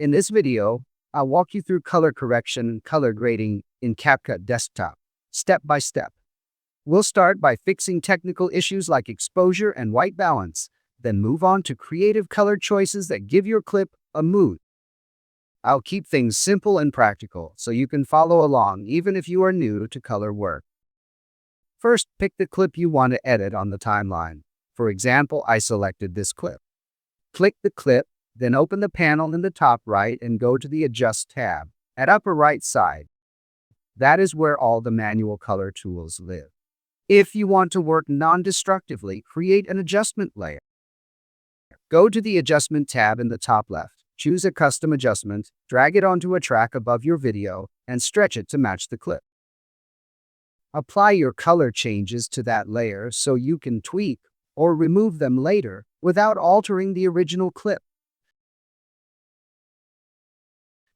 In this video, I'll walk you through color correction and color grading in CapCut Desktop, step by step. We'll start by fixing technical issues like exposure and white balance, then move on to creative color choices that give your clip a mood. I'll keep things simple and practical so you can follow along even if you are new to color work. First, pick the clip you want to edit on the timeline. For example, I selected this clip. Click the clip, then open the panel in the top right and go to the Adjust tab at upper right side. That is where all the manual color tools live. If you want to work non-destructively, create an adjustment layer. Go to the Adjustment tab in the top left. Choose a custom adjustment, drag it onto a track above your video, and stretch it to match the clip. Apply your color changes to that layer so you can tweak or remove them later without altering the original clip.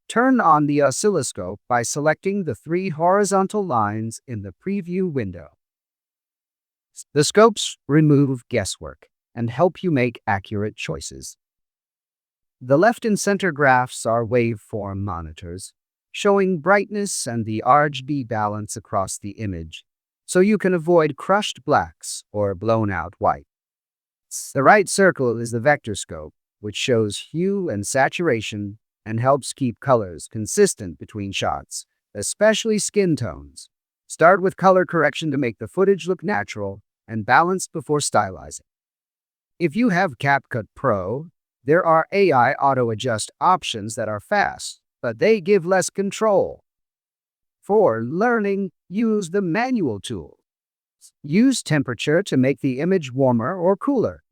Turn on the oscilloscope by selecting the 3 horizontal lines in the preview window. The scopes remove guesswork and help you make accurate choices. The left and center graphs are waveform monitors, showing brightness and the RGB balance across the image, so you can avoid crushed blacks or blown-out white. The right circle is the vector scope, which shows hue and saturation and helps keep colors consistent between shots, especially skin tones. Start with color correction to make the footage look natural and balanced before stylizing. If you have CapCut Pro, there are AI auto-adjust options that are fast, but they give less control. For learning, use the manual tool. Use temperature to make the image warmer or cooler,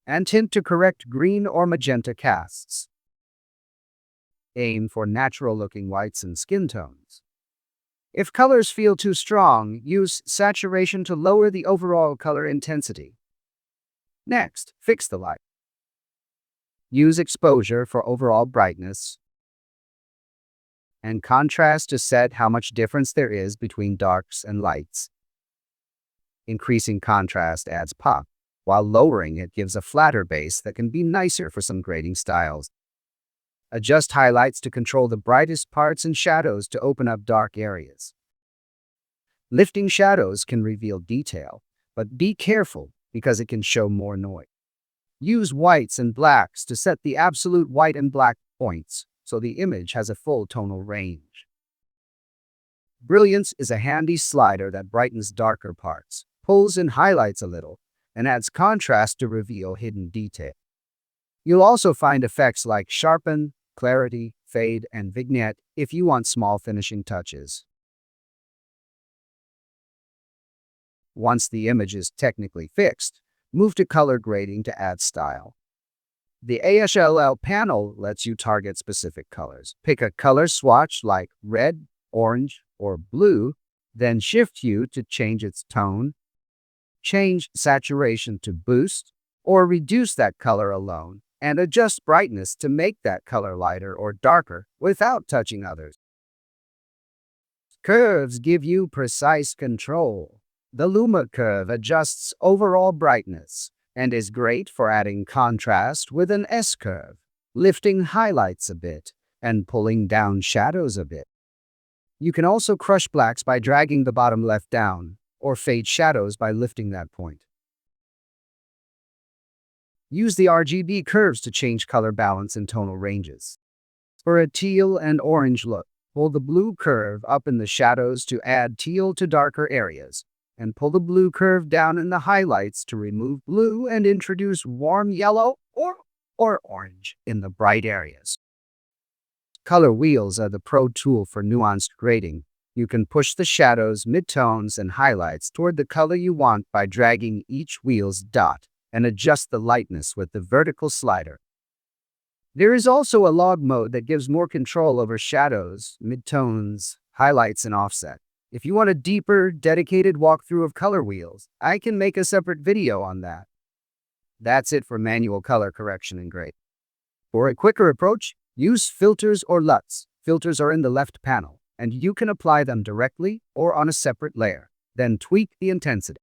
and tint to correct green or magenta casts. Aim for natural-looking whites and skin tones. If colors feel too strong, use saturation to lower the overall color intensity. Next, fix the light. Use exposure for overall brightness and contrast to set how much difference there is between darks and lights. Increasing contrast adds pop, while lowering it gives a flatter base that can be nicer for some grading styles. Adjust highlights to control the brightest parts and shadows to open up dark areas. Lifting shadows can reveal detail, but be careful because it can show more noise. Use whites and blacks to set the absolute white and black points so the image has a full tonal range. Brilliance is a handy slider that brightens darker parts, pulls in highlights a little, and adds contrast to reveal hidden detail. You'll also find effects like sharpen, clarity, fade, and vignette if you want small finishing touches. Once the image is technically fixed, move to color grading to add style. The actionable panel lets you target specific colors. Pick a color swatch like red, orange, or blue, then shift hue to change its tone. Change saturation to boost, or reduce that color alone, and adjust brightness to make that color lighter or darker without touching others. Curves give you precise control. The Luma curve adjusts overall brightness and is great for adding contrast with an S-curve, lifting highlights a bit and pulling down shadows a bit. You can also crush blacks by dragging the bottom left down, or fade shadows by lifting that point. Use the RGB curves to change color balance and tonal ranges. For a teal and orange look, pull the blue curve up in the shadows to add teal to darker areas, and pull the blue curve down in the highlights to remove blue and introduce warm yellow or orange in the bright areas. Color wheels are the pro tool for nuanced grading. You can push the shadows, midtones, and highlights toward the color you want by dragging each wheel's dot and adjust the lightness with the vertical slider. There is also a log mode that gives more control over shadows, midtones, highlights, and offset. If you want a deeper, dedicated walkthrough of color wheels, I can make a separate video on that. That's it for manual color correction and grading. For a quicker approach, use filters or LUTs. Filters are in the left panel, and you can apply them directly or on a separate layer. Then tweak the intensity.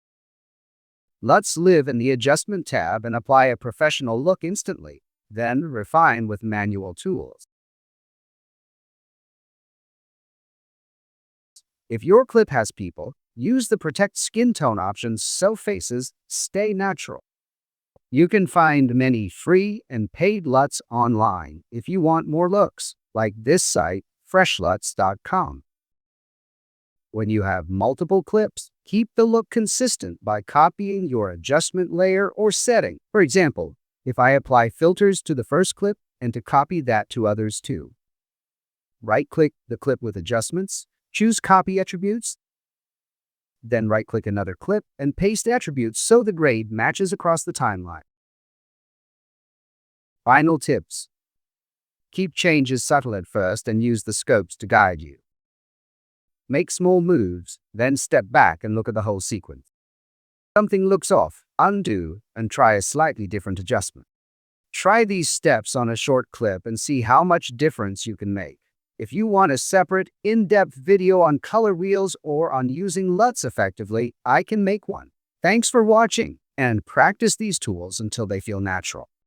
LUTs live in the Adjustment tab and apply a professional look instantly. then refine with manual tools. If your clip has people, use the protect skin tone option so faces stay natural. You can find many free and paid LUTs online if you want more looks, like this site, freshluts.com. When you have multiple clips, keep the look consistent by copying your adjustment layer or setting. For example, if I apply filters to the first clip and to copy that to others too. Right-click the clip with adjustments, choose Copy Attributes, then right-click another clip and paste attributes so the grade matches across the timeline. Final tips. Keep changes subtle at first and use the scopes to guide you. Make small moves, then step back and look at the whole sequence. If something looks off, undo, and try a slightly different adjustment. Try these steps on a short clip and see how much difference you can make. If you want a separate, in-depth video on color wheels or on using LUTs effectively, I can make one. Thanks for watching, and practice these tools until they feel natural.